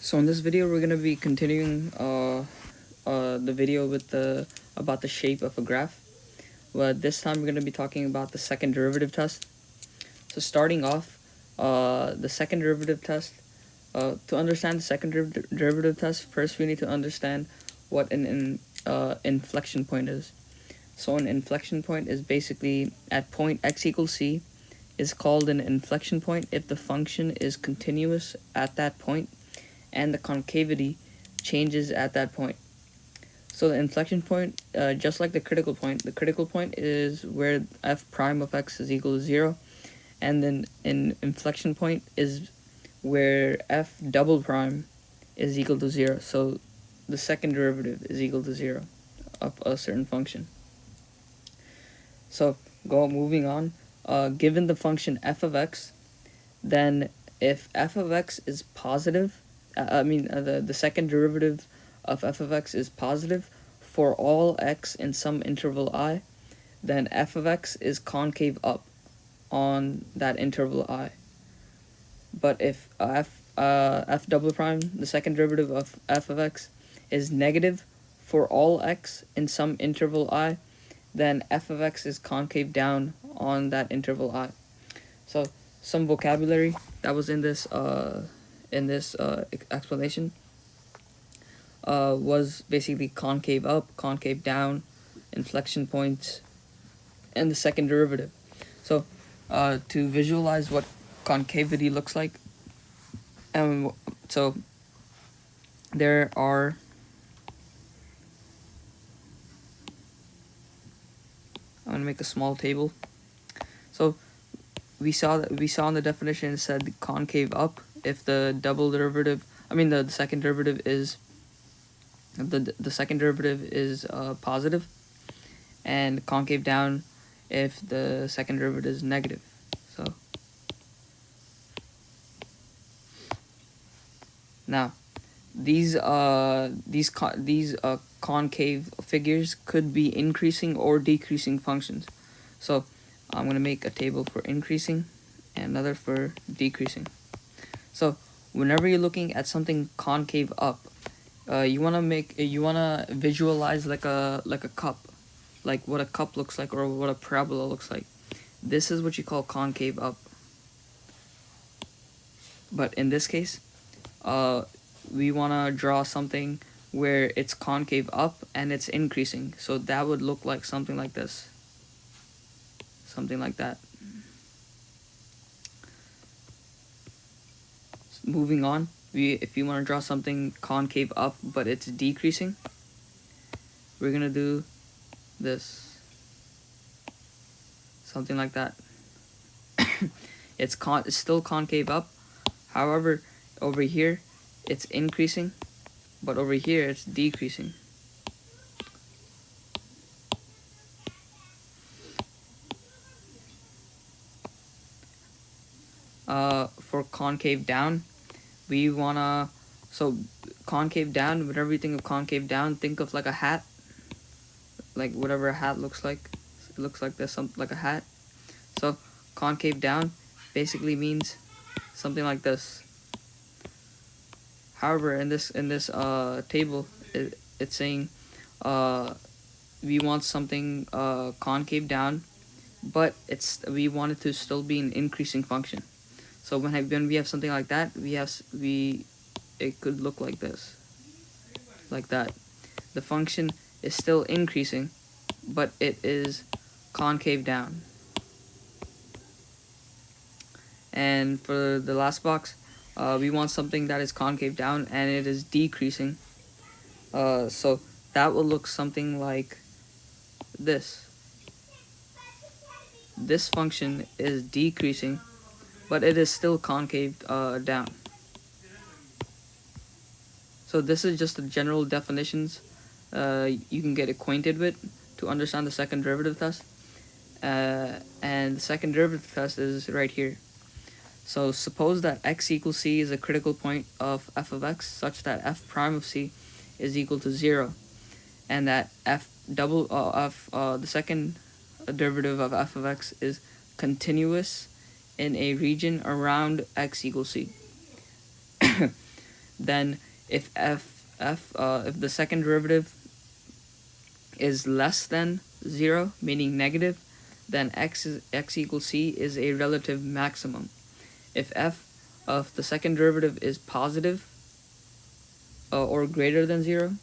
So in this video, we're gonna be continuing the video with about the shape of a graph. But this time, we're gonna be talking about the second derivative test. So starting off, the second derivative test. To understand the second derivative test, first we need to understand what an inflection point is. So an inflection point is basically at point x equals c is called an inflection point if the function is continuous at that point and the concavity changes at that point. So the inflection point, just like the critical point is where f prime of x is equal to 0, and then an inflection point is where f double prime is equal to 0. So the second derivative is equal to 0 of a certain function. So moving on, given the function f of x, then if f of x is positive, the second derivative of f of x is positive for all x in some interval I, then f of x is concave up on that interval I. But if f double prime, the second derivative of f of x, is negative for all x in some interval I, then f of x is concave down on that interval I. So some vocabulary that was in this explanation was basically concave up, concave down, inflection points, and the second derivative. So to visualize what concavity looks like, so there are I'm gonna make a small table. So we saw in the definition it said concave up if the double derivative, the second derivative is the second derivative is positive, and concave down if the second derivative is negative. So now these concave figures could be increasing or decreasing functions. So I'm going to make a table for increasing and another for decreasing. So whenever you're looking at something concave up, you want to visualize like a cup, like what a cup looks like or what a parabola looks like. This is what you call concave up. But in this case, we want to draw something where it's concave up and it's increasing. So that would look like something like this. Something like that. Moving on, if you want to draw something concave up but it's decreasing, we're going to do this. Something like that. It's still concave up. However, over here it's increasing, but over here it's decreasing. For concave down, we wanna, so concave down, whenever you think of concave down, think of like a hat, like whatever a hat looks like. It looks like this, something like a hat. So concave down basically means something like this. However, in this table, it's saying we want something concave down, but we want it to still be an increasing function. So when we have something like that, it could look like this, like that. The function is still increasing, but it is concave down. And for the last box, we want something that is concave down and it is decreasing. So that will look something like this. This function is decreasing, but it is still concave down. So this is just the general definitions you can get acquainted with to understand the second derivative test. And the second derivative test is right here. So suppose that x equals c is a critical point of f of x such that f prime of c is equal to 0, and that the second derivative of f of x is continuous in a region around x equals c. then if if the second derivative is less than 0, meaning negative, then x equals c is a relative maximum. If f of the second derivative is positive or greater than 0,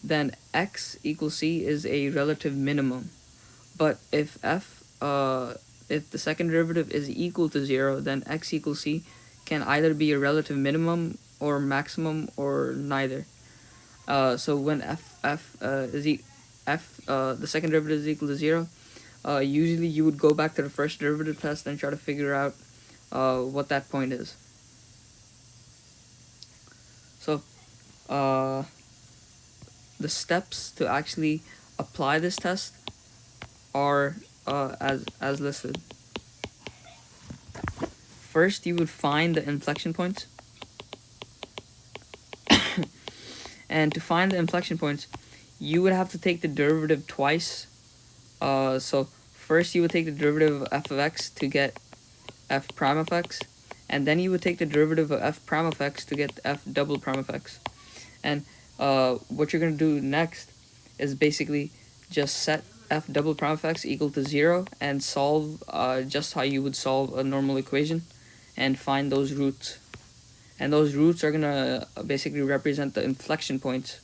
then x equals c is a relative minimum. But if if the second derivative is equal to 0, then x equals c can either be a relative minimum or maximum or neither. So when the second derivative is equal to 0, usually you would go back to the first derivative test and try to figure out what that point is. So the steps to actually apply this test are as listed. First, you would find the inflection points. And to find the inflection points, you would have to take the derivative twice. So first you would take the derivative of f of x to get f prime of x, and then you would take the derivative of f prime of x to get f double prime of x. And what you're going to do next is basically just set f double prime of x equal to 0 and solve just how you would solve a normal equation and find those roots. And those roots are going to basically represent the inflection points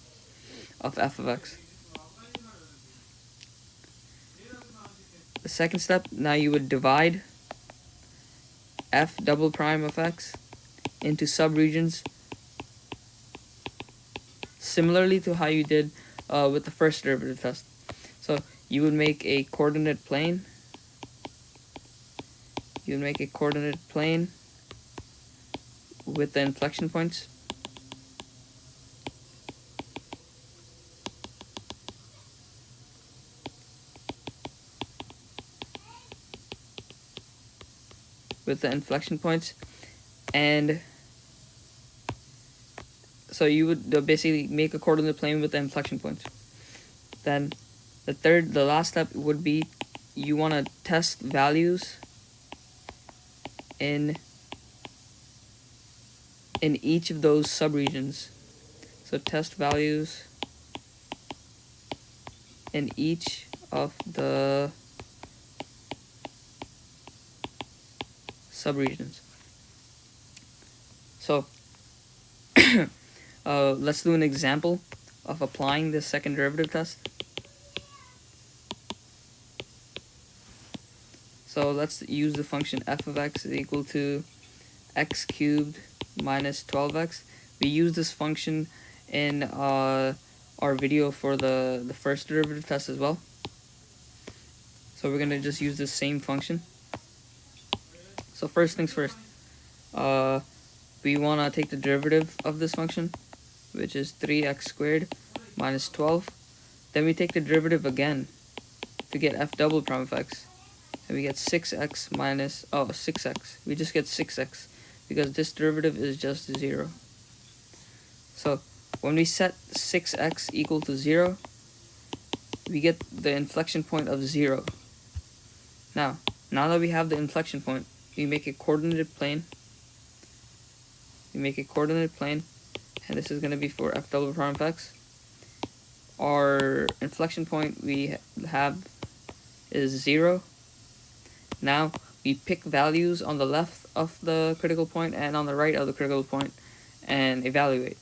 of f of x. The second step, now you would divide f double prime of x into subregions similarly to how you did with the first derivative test. So you would make a coordinate plane. You would make a coordinate plane with the inflection points. And so you would basically make a coordinate plane with the inflection points. Then the last step would be you want to test values in each of those subregions. So test values in each of the subregions. So let's do an example of applying this second derivative test. So let's use the function f of x is equal to x cubed minus 12x. We use this function in our video for the first derivative test as well. So we're going to just use the same function. So first things first, we want to take the derivative of this function, which is 3x squared minus 12. Then we take the derivative again to get f double prime of x. And we get 6x minus, 6x. We just get 6x because this derivative is just 0. So when we set 6x equal to 0, we get the inflection point of 0. Now that we have the inflection point, we make a coordinated plane. And this is going to be for f double prime of x. Our inflection point we have is 0. Now we pick values on the left of the critical point and on the right of the critical point and evaluate.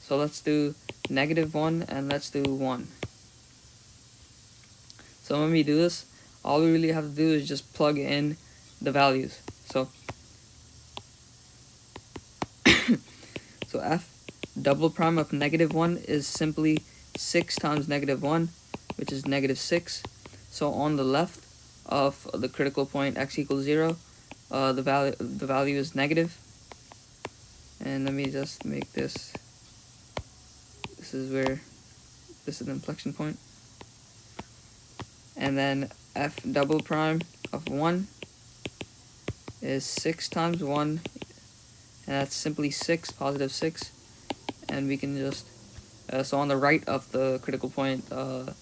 So let's do -1 and let's do 1. So when we do this, all we really have to do is just plug in the values. So so f double prime of -1 is simply 6 times -1, which is -6. So on the left of the critical point x equals 0, the value is negative. And let me just make this. This is the inflection point. And then f double prime of 1 is 6 times 1, and that's simply 6, positive 6. And we can just so on the right of the critical point, the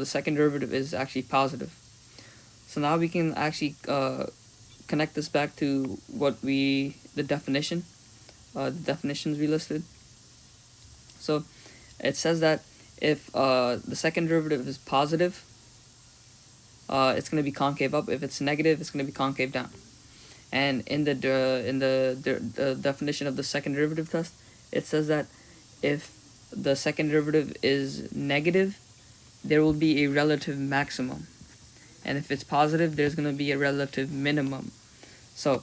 second derivative is actually positive. So now we can actually connect this back to the definitions we listed. So it says that if the second derivative is positive, it's going to be concave up. If it's negative, it's going to be concave down. And in the definition of the second derivative test, it says that if the second derivative is negative, there will be a relative maximum, and if it's positive, there's going to be a relative minimum. So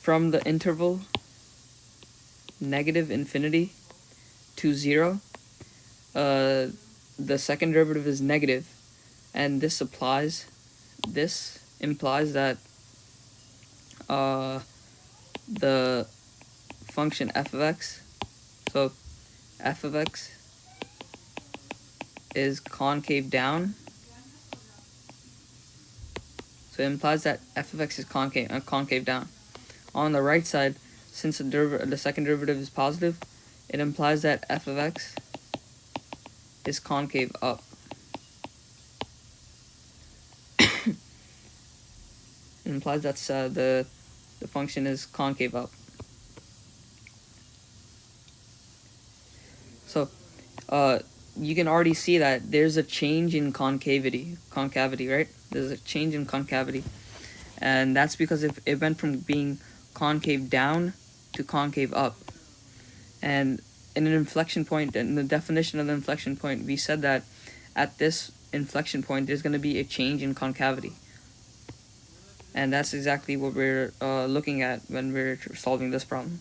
from the interval negative infinity to 0, the second derivative is negative, and this implies that the function f of x, so f of x is concave down. So it implies that f of x is concave down. On the right side, since the second derivative is positive, it implies that f of x is concave up. It implies that the function is concave up. So you can already see that there's a change in concavity, right? There's a change in concavity, and that's because it went from being concave down to concave up. And in an inflection point, in the definition of the inflection point, we said that at this inflection point there's going to be a change in concavity, and that's exactly what we're looking at when we're solving this problem.